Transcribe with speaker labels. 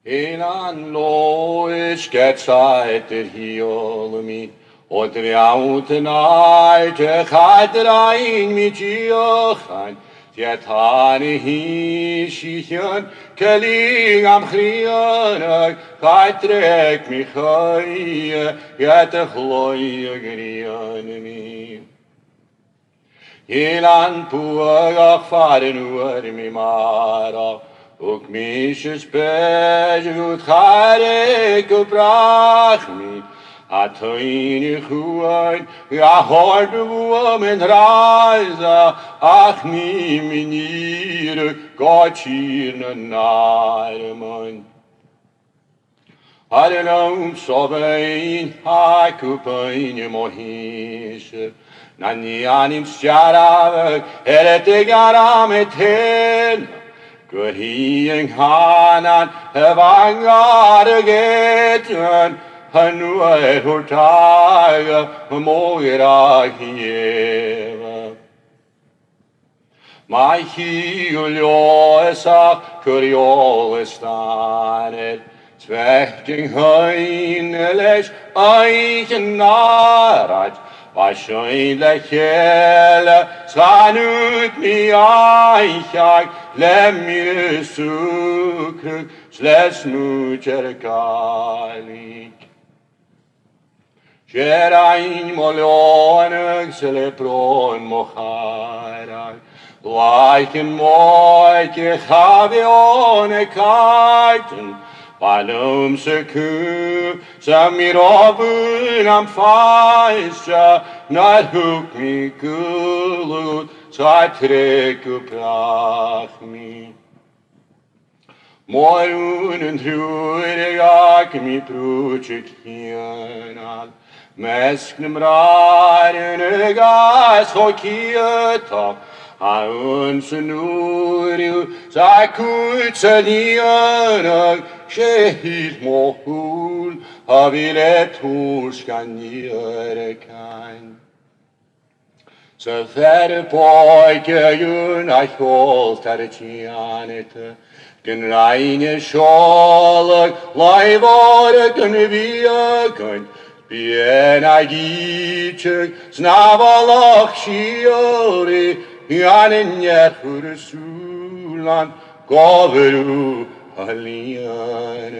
Speaker 1: Eilean Leòdhais get Fada Thriall me, o driawt yn aed y chadrain mi diochan, diet han I hi sy'n cyling am chrianag, chadreg mi chai, yet y chloi y grian mi. Eilean pwag ach faren ŵr mi marach, ook meisjes bed goed garek op brach mi. A tiny chuin, ja hard woman raza, ach ni minire, God hier na narman. Had een sobein, ha kupain mohische, na ni anim stjarawe, te garam et hen. Good he and Hodan have angar again, Hanu at Hodan, Moira here. My heel Leòdhais Curiol stanet, Zwechting Heineles, Eichen Narat. Waarschijnlijk hele slaan uit mi eichag, lem je zoeken, slechts moet je kalik. Gerain molonig zele proon mocharag, lijken mooitje gavione kaarten, Palom se kup, som mi robben am feisja, när huk mi gullut, så trek upp rach mi. Morgonen tror jag mi prutschik hienal, mesknem raren ögas hokieta, a unsen uriu, sa kutsa dianag, Shehid mohul, havilet hurskan kan. Så färre pojke juna kjolt är tjänete, gen reine sjalag, laivare kan viakan, biena gitschek, snavalach shiori, janen jätur sulan, gaveru, Eilean.